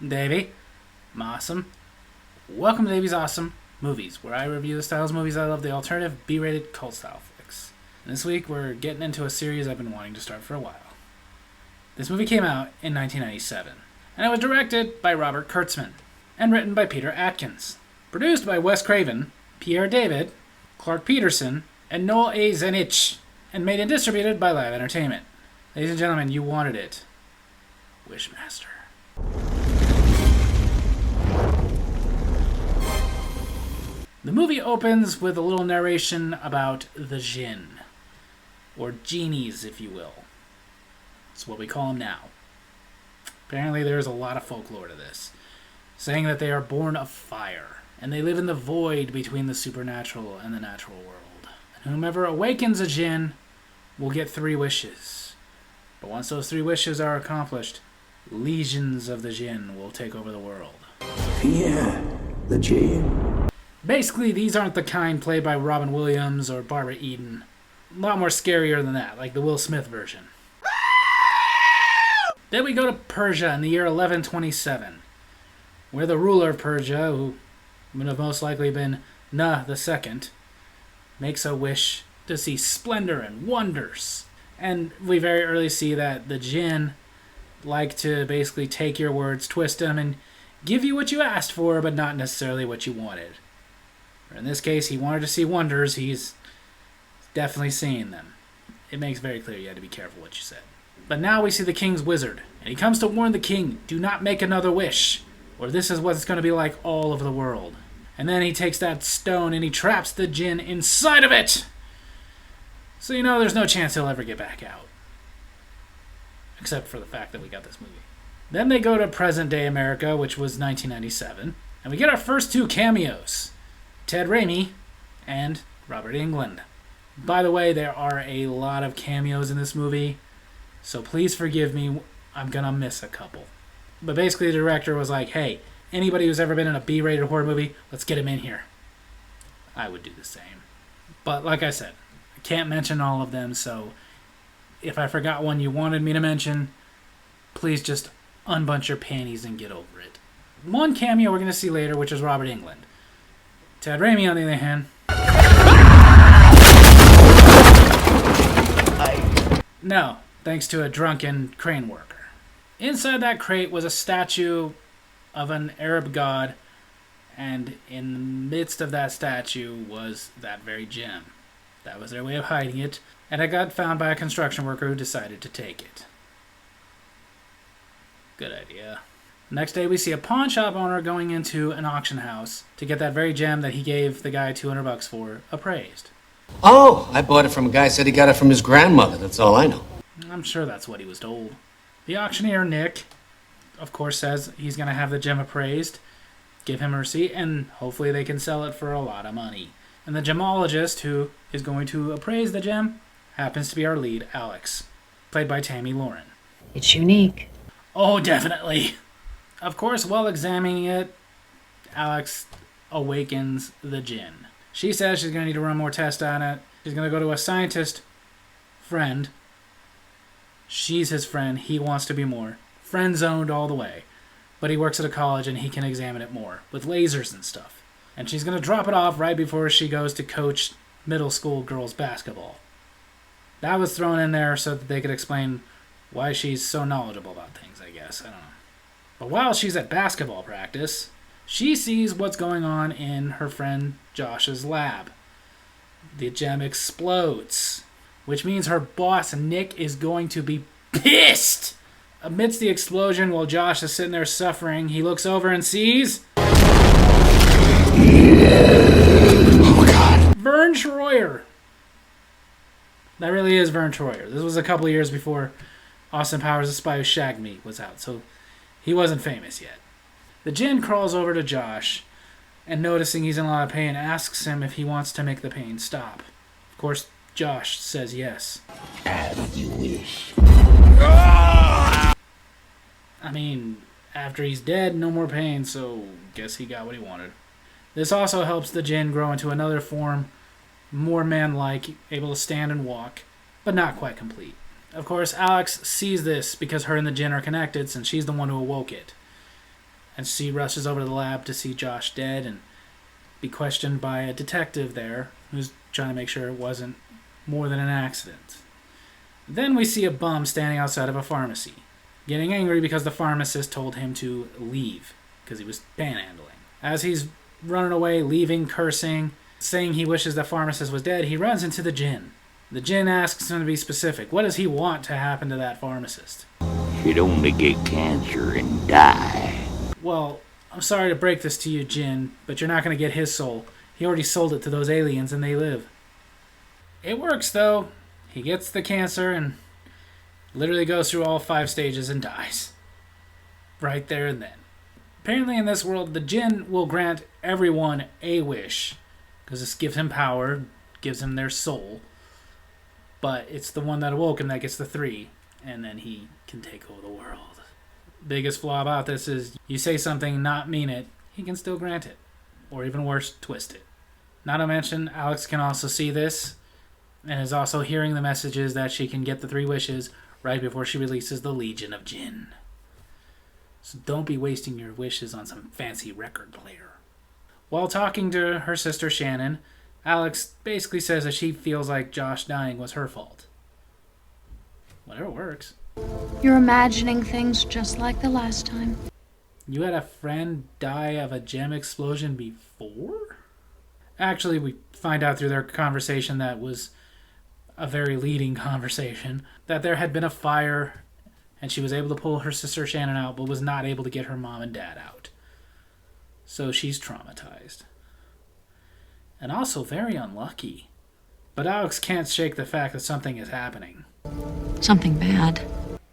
Davy. I'm awesome. Welcome to Davy's Awesome Movies, where I review the styles of movies I love, the alternative B-rated cult style flicks. And this week we're getting into a series I've been wanting to start for a while. This movie came out in 1997, and it was directed by Robert Kurtzman, and written by Peter Atkins. Produced by Wes Craven, Pierre David, Clark Peterson, and Noel A. Zenich, and made and distributed by Live Entertainment. Ladies and gentlemen, you wanted it. Wishmaster. The movie opens with a little narration about the Jinn, or genies, if you will. That's what we call them now. Apparently there's a lot of folklore to this, saying that they are born of fire, and they live in the void between the supernatural and the natural world. And whomever awakens a Jinn will get 3 wishes. But once those 3 wishes are accomplished, legions of the Jinn will take over the world. Fear the Jinn. Basically, these aren't the kind played by Robin Williams or Barbara Eden. A lot more scarier than that, like the Will Smith version. Then we go to Persia in the year 1127, where the ruler of Persia, who would have most likely been Na the Second, makes a wish to see splendor and wonders. And we very early see that the Jinn like to basically take your words, twist them, and give you what you asked for, but not necessarily what you wanted. In this case, he wanted to see wonders. He's definitely seeing them. It makes very clear you had to be careful what you said. But now we see the king's wizard, and he comes to warn the king, do not make another wish, or this is what it's going to be like all over the world. And then he takes that stone and he traps the Jinn inside of it! So you know there's no chance he'll ever get back out. Except for the fact that we got this movie. Then they go to present-day America, which was 1997, and we get our first 2 cameos. Ted Raimi and Robert Englund. By the way, there are a lot of cameos in this movie, so please forgive me, I'm gonna miss a couple. But basically the director was like, hey, anybody who's ever been in a B-rated horror movie, let's get him in here. I would do the same. But like I said, I can't mention all of them, so if I forgot one you wanted me to mention, please just unbunch your panties and get over it. One cameo we're gonna see later, which is Robert Englund. Ted Raimi, on the other hand, no, thanks to a drunken crane worker. Inside that crate was a statue of an Arab god, and in the midst of that statue was that very gem. That was their way of hiding it, and it got found by a construction worker who decided to take it. Good idea. Next day, we see a pawn shop owner going into an auction house to get that very gem that he gave the guy $200 for appraised. Oh, I bought it from a guy who said he got it from his grandmother. That's all I know. I'm sure that's what he was told. The auctioneer, Nick, of course, says he's going to have the gem appraised, give him a receipt, and hopefully they can sell it for a lot of money. And the gemologist who is going to appraise the gem happens to be our lead, Alex, played by Tammy Lauren. It's unique. Oh, definitely. Of course, while examining it, Alex awakens the Jinn. She says she's going to need to run more tests on it. She's going to go to a scientist friend. She's his friend. He wants to be more. Friend-zoned all the way. But he works at a college and he can examine it more with lasers and stuff. And she's going to drop it off right before she goes to coach middle school girls basketball. That was thrown in there so that they could explain why she's so knowledgeable about things, I guess. I don't know. But while she's at basketball practice, she sees what's going on in her friend Josh's lab. The gem explodes, which means her boss, Nick, is going to be pissed. Amidst the explosion, while Josh is sitting there suffering, he looks over and sees... Oh, God. Vern Troyer. That really is Vern Troyer. This was a couple of years before Austin Powers' The Spy Who Shagged Me was out, so he wasn't famous yet. The Jinn crawls over to Josh, and noticing he's in a lot of pain, asks him if he wants to make the pain stop. Of course, Josh says yes. As you wish. I mean, after he's dead, no more pain, so guess he got what he wanted. This also helps the Jinn grow into another form, more man-like, able to stand and walk, but not quite complete. Of course, Alex sees this because her and the Jinn are connected since she's the one who awoke it. And she rushes over to the lab to see Josh dead and be questioned by a detective there who's trying to make sure it wasn't more than an accident. Then we see a bum standing outside of a pharmacy, getting angry because the pharmacist told him to leave because he was panhandling. As he's running away, leaving, cursing, saying he wishes the pharmacist was dead, he runs into the djinn. The djinn asks him to be specific. What does he want to happen to that pharmacist? He'd only get cancer and die. Well, I'm sorry to break this to you, djinn, but you're not going to get his soul. He already sold it to those aliens and they live. It works, though. He gets the cancer and literally goes through all 5 stages and dies. Right there and then. Apparently in this world, the djinn will grant everyone a wish, because this gives him power, gives him their soul. But it's the one that awoke him that gets the 3, and then he can take over the world. Biggest flaw about this is you say something, not mean it, he can still grant it. Or even worse, twist it. Not to mention, Alex can also see this, and is also hearing the messages that she can get the 3 wishes right before she releases the Legion of Jinn. So don't be wasting your wishes on some fancy record player. While talking to her sister Shannon, Alex basically says that she feels like Josh dying was her fault. Whatever works. You're imagining things just like the last time. You had a friend die of a gem explosion before? Actually, we find out through their conversation that was a very leading conversation, that there had been a fire and she was able to pull her sister Shannon out but was not able to get her mom and dad out. So she's traumatized. And also very unlucky. But Alex can't shake the fact that something is happening. Something bad.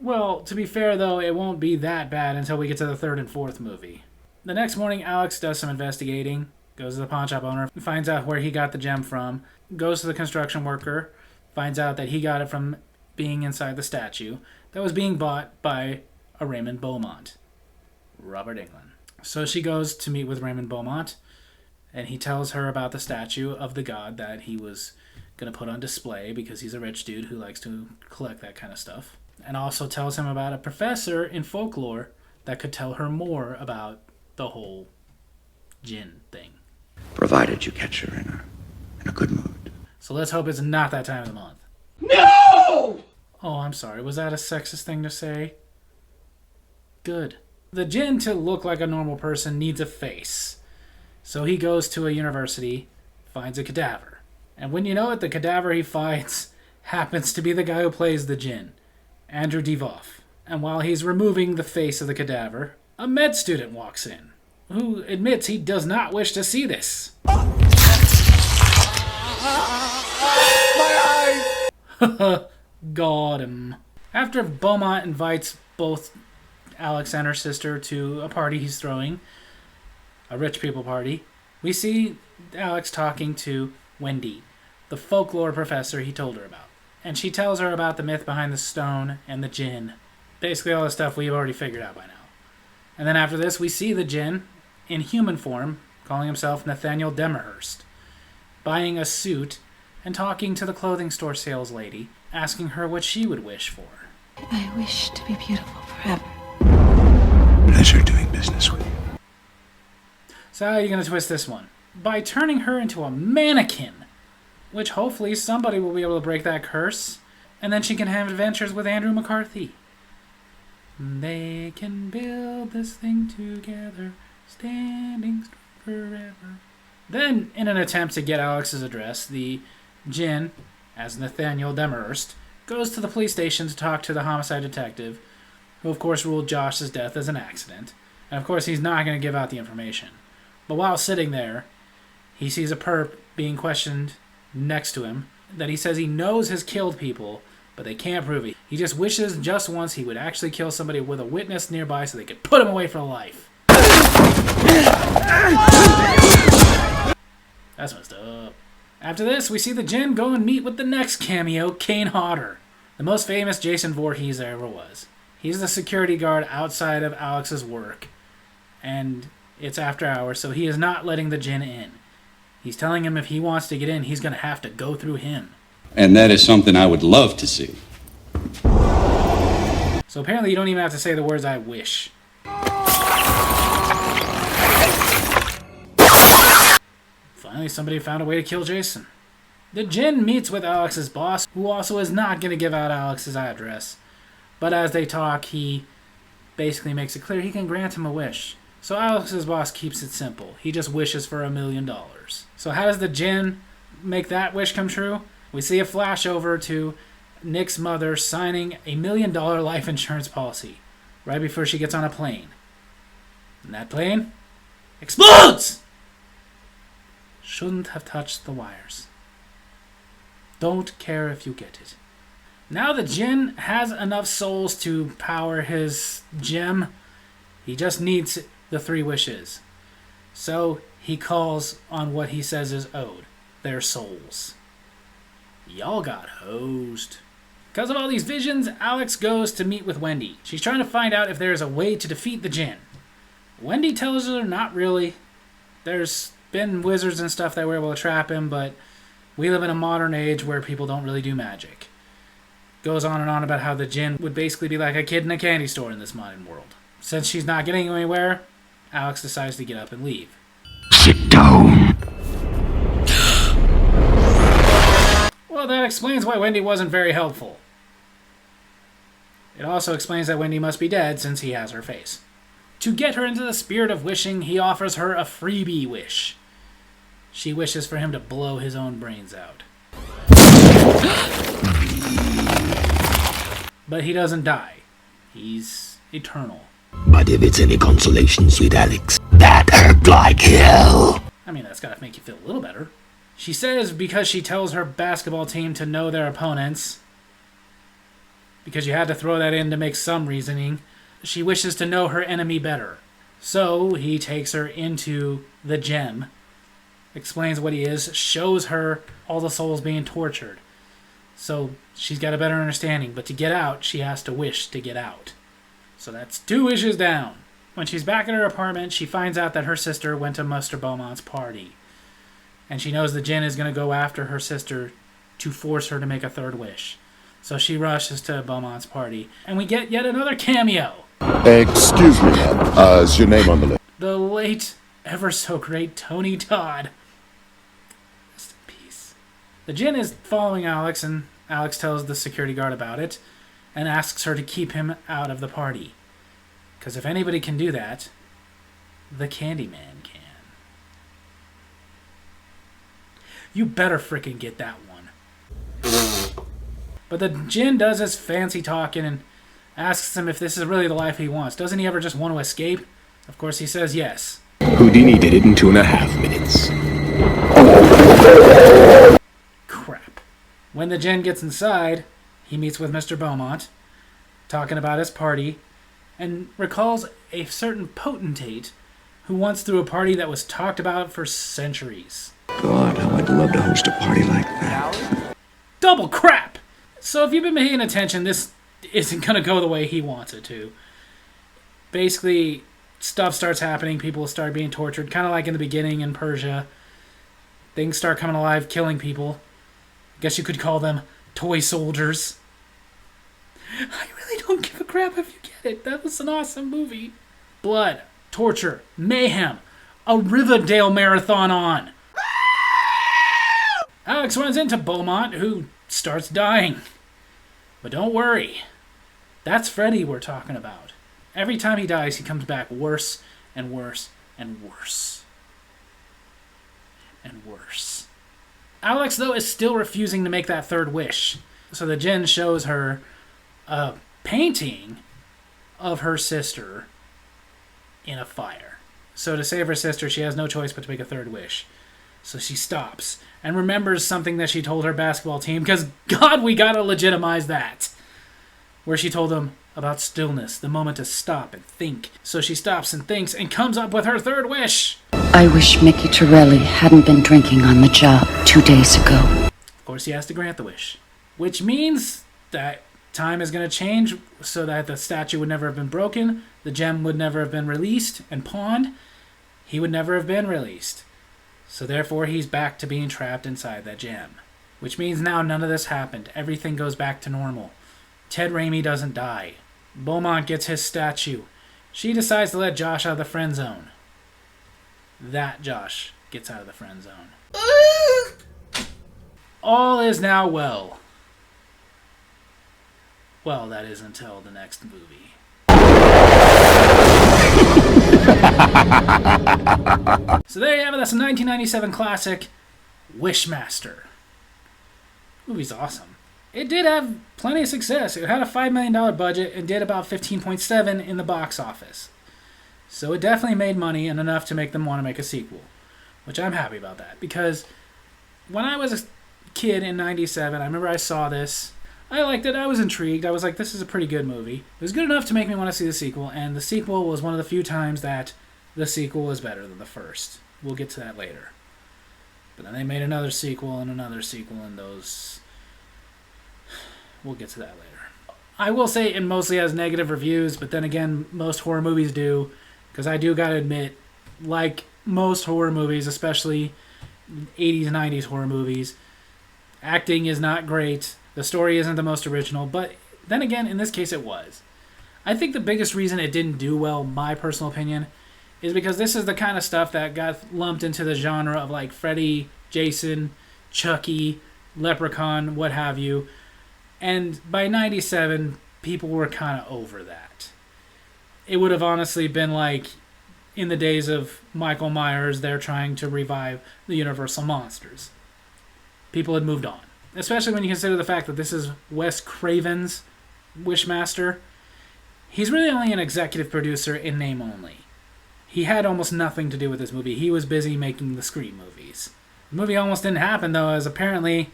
Well, to be fair though, it won't be that bad until we get to the 3rd and 4th movie. The next morning, Alex does some investigating, goes to the pawn shop owner, finds out where he got the gem from, goes to the construction worker, finds out that he got it from being inside the statue that was being bought by a Raymond Beaumont. Robert Englund. So she goes to meet with Raymond Beaumont, and he tells her about the statue of the god that he was going to put on display because he's a rich dude who likes to collect that kind of stuff. And also tells him about a professor in folklore that could tell her more about the whole djinn thing. Provided you catch her in a good mood. So let's hope it's not that time of the month. No! Oh, I'm sorry. Was that a sexist thing to say? Good. The djinn, to look like a normal person, needs a face. So he goes to a university, finds a cadaver. And when you know it, the cadaver he finds happens to be the guy who plays the djinn, Andrew DeVoff. And while he's removing the face of the cadaver, a med student walks in, who admits he does not wish to see this. Got him. After Beaumont invites both Alex and her sister to a party he's throwing, a rich people party, we see Alex talking to Wendy, the folklore professor he told her about. And she tells her about the myth behind the stone and the djinn. Basically all the stuff we've already figured out by now. And then after this, we see the djinn in human form, calling himself Nathaniel Demerhurst, buying a suit and talking to the clothing store sales lady, asking her what she would wish for. I wish to be beautiful forever. Pleasure doing business with you. So how are you going to twist this one? By turning her into a mannequin, which hopefully somebody will be able to break that curse, and then she can have adventures with Andrew McCarthy. They can build this thing together, standing forever. Then, in an attempt to get Alex's address, the djinn, as Nathaniel Demerhurst, goes to the police station to talk to the homicide detective, who of course ruled Josh's death as an accident. And of course he's not going to give out the information. But while sitting there, he sees a perp being questioned next to him that he says he knows has killed people, but they can't prove it. He just wishes just once he would actually kill somebody with a witness nearby so they could put him away for life. That's messed up. After this, we see the djinn go and meet with the next cameo, Kane Hodder, the most famous Jason Voorhees there ever was. He's the security guard outside of Alex's work, and it's after hours, so he is not letting the djinn in. He's telling him if he wants to get in, he's going to have to go through him. And that is something I would love to see. So apparently you don't even have to say the words, "I wish." Finally, somebody found a way to kill Jason. The djinn meets with Alex's boss, who also is not going to give out Alex's address. But as they talk, he basically makes it clear he can grant him a wish. So Alex's boss keeps it simple. He just wishes for $1 million. So how does the djinn make that wish come true? We see a flash over to Nick's mother signing $1 million life insurance policy right before she gets on a plane. And that plane explodes! Shouldn't have touched the wires. Don't care if you get it. Now the djinn has enough souls to power his gem. He just needs the 3 wishes. So he calls on what he says is owed. Their souls. Y'all got hosed. Because of all these visions, Alex goes to meet with Wendy. She's trying to find out if there is a way to defeat the djinn. Wendy tells her not really. There's been wizards and stuff that were able to trap him, but we live in a modern age where people don't really do magic. Goes on and on about how the djinn would basically be like a kid in a candy store in this modern world. Since she's not getting anywhere, Alex decides to get up and leave. Sit down. Well, that explains why Wendy wasn't very helpful. It also explains that Wendy must be dead since he has her face. To get her into the spirit of wishing, he offers her a freebie wish. She wishes for him to blow his own brains out. But he doesn't die. He's eternal. But if it's any consolation, sweet Alex, that hurt like hell. I mean, that's gotta make you feel a little better. She says because she tells her basketball team to know their opponents, because you had to throw that in to make some reasoning, she wishes to know her enemy better. So he takes her into the gem, explains what he is, shows her all the souls being tortured. So she's got a better understanding, but to get out, she has to wish to get out. So that's 2 wishes down. When she's back at her apartment, she finds out that her sister went to Mr. Beaumont's party. And she knows the djinn is going to go after her sister to force her to make a 3rd wish. So she rushes to Beaumont's party. And we get yet another cameo. Excuse me, ma'am. Is your name on the list? The late, ever so great Tony Todd. Rest in peace. The djinn is following Alex, and Alex tells the security guard about it and asks her to keep him out of the party. Because if anybody can do that, the Candyman can. You better frickin' get that one. But the djinn does his fancy talking and asks him if this is really the life he wants. Doesn't he ever just want to escape? Of course he says yes. Houdini did it in 2.5 minutes. Crap. When the djinn gets inside, he meets with Mr. Beaumont, talking about his party, and recalls a certain potentate who once threw a party that was talked about for centuries. God, how I'd love to host a party like that. Double crap! So if you've been paying attention, this isn't going to go the way he wants it to. Basically, stuff starts happening, people start being tortured, kind of like in the beginning in Persia. Things start coming alive, killing people. I guess you could call them toy soldiers. I really don't give a crap if you get it. That was an awesome movie. Blood, torture, mayhem, a Riverdale marathon on. Alex runs into Beaumont, who starts dying. But don't worry. That's Freddy we're talking about. Every time he dies, he comes back worse and worse and worse. And worse. Alex, though, is still refusing to make that 3rd wish. So the djinn shows her a painting of her sister in a fire. So to save her sister, she has no choice but to make a 3rd wish. So she stops and remembers something that she told her basketball team, because God, we gotta legitimize that. Where she told them about stillness, the moment to stop and think. So she stops and thinks and comes up with her 3rd wish. I wish Mickey Torelli hadn't been drinking on the job 2 days ago. Of course, he has to grant the wish. Which means that time is going to change so that the statue would never have been broken, the gem would never have been released and pawned, he would never have been released. So therefore, he's back to being trapped inside that gem. Which means now none of this happened. Everything goes back to normal. Ted Raimi doesn't die. Beaumont gets his statue. She decides to let Josh out of the friend zone. That Josh gets out of the friend zone. All is now well. Well, that is until the next movie. So there you have it. That's a 1997 classic, Wishmaster. Movie's awesome. It did have plenty of success. It had a $5 million budget and did about 15.7 in the box office. So it definitely made money and enough to make them want to make a sequel, which I'm happy about that, because when I was a kid in 97, I remember I saw this. I liked it. I was intrigued. I was like, this is a pretty good movie. It was good enough to make me want to see the sequel, and the sequel was one of the few times that the sequel was better than the first. We'll get to that later. But then they made another sequel and another sequel, and those... We'll get to that later. I will say it mostly has negative reviews, but then again, most horror movies do, because I do gotta admit, like most horror movies, especially 80s and 90s horror movies, acting is not great. The story isn't the most original, but then again, in this case, it was. I think the biggest reason it didn't do well, my personal opinion, is because this is the kind of stuff that got lumped into the genre of like Freddy, Jason, Chucky, Leprechaun, what have you. And by 97, people were kind of over that. It would have honestly been like in the days of Michael Myers, they're trying to revive the Universal Monsters. People had moved on. Especially when you consider the fact that this is Wes Craven's Wishmaster. He's really only an executive producer in name only. He had almost nothing to do with this movie. He was busy making the Scream movies. The movie almost didn't happen, though, as apparently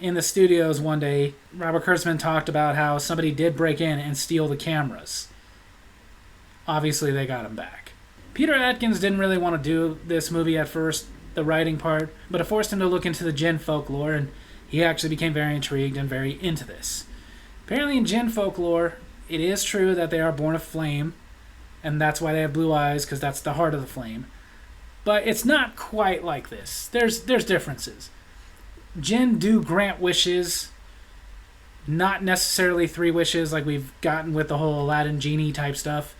in the studios one day, Robert Kurtzman talked about how somebody did break in and steal the cameras. Obviously, they got him back. Peter Atkins didn't really want to do this movie at first, the writing part, but it forced him to look into the Jinn folklore, and he actually became very intrigued and very into this. Apparently in Jinn folklore, it is true that they are born of flame, and that's why they have blue eyes, because that's the heart of the flame. But it's not quite like this. There's differences. Jinn do grant wishes, not necessarily 3 wishes like we've gotten with the whole Aladdin genie type stuff,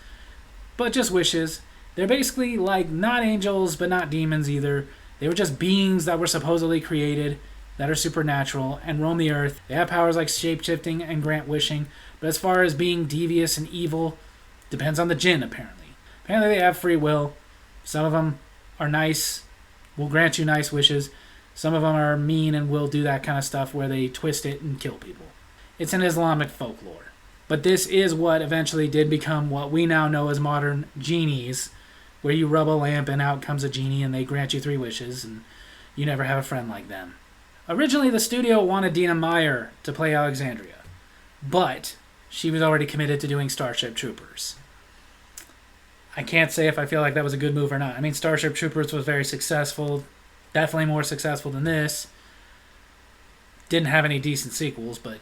but just wishes. They're basically like not angels, but not demons either. They were just beings that were supposedly created, that are supernatural, and roam the earth. They have powers like shape-shifting and grant wishing, but as far as being devious and evil, depends on the Jinn, apparently. Apparently they have free will. Some of them are nice, will grant you nice wishes. Some of them are mean and will do that kind of stuff where they twist it and kill people. It's an Islamic folklore. But this is what eventually did become what we now know as modern genies, where you rub a lamp and out comes a genie and they grant you 3 wishes and you never have a friend like them. Originally, the studio wanted Dina Meyer to play Alexandria, but she was already committed to doing Starship Troopers. I can't say if I feel like that was a good move or not. I mean, Starship Troopers was very successful, definitely more successful than this. Didn't have any decent sequels, but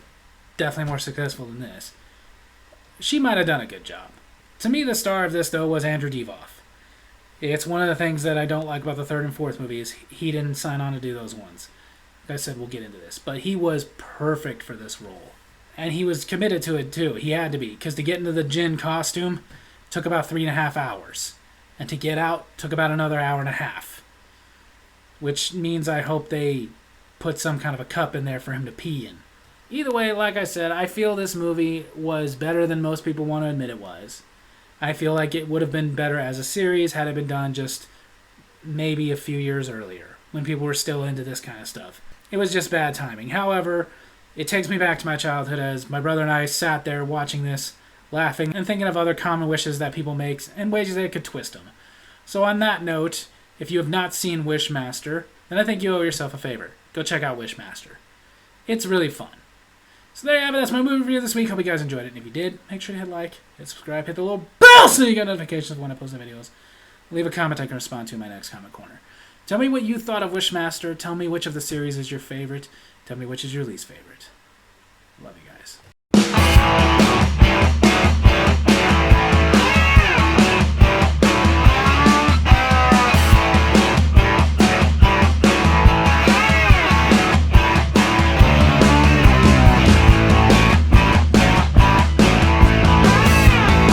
definitely more successful than this. She might have done a good job. To me, the star of this, though, was Andrew Divoff. It's one of the things that I don't like about the 3rd and 4th movies. He didn't sign on to do those ones. Like I said, we'll get into this. But he was perfect for this role. And he was committed to it, too. He had to be. Because to get into the Jinn costume took about 3.5 hours. And to get out took about another hour and a half. Which means I hope they put some kind of a cup in there for him to pee in. Either way, like I said, I feel this movie was better than most people want to admit it was. I feel like it would have been better as a series had it been done just maybe a few years earlier, when people were still into this kind of stuff. It was just bad timing. However, it takes me back to my childhood as my brother and I sat there watching this, laughing, and thinking of other common wishes that people make and ways they could twist them. So on that note, if you have not seen Wishmaster, then I think you owe yourself a favor. Go check out Wishmaster. It's really fun. So there you have it. That's my movie review this week. Hope you guys enjoyed it. And if you did, make sure to hit like, hit subscribe, hit the little bell so you get notifications when I post the videos. Leave a comment I can respond to in my next comment corner. Tell me what you thought of Wishmaster. Tell me which of the series is your favorite. Tell me which is your least favorite. Love you guys.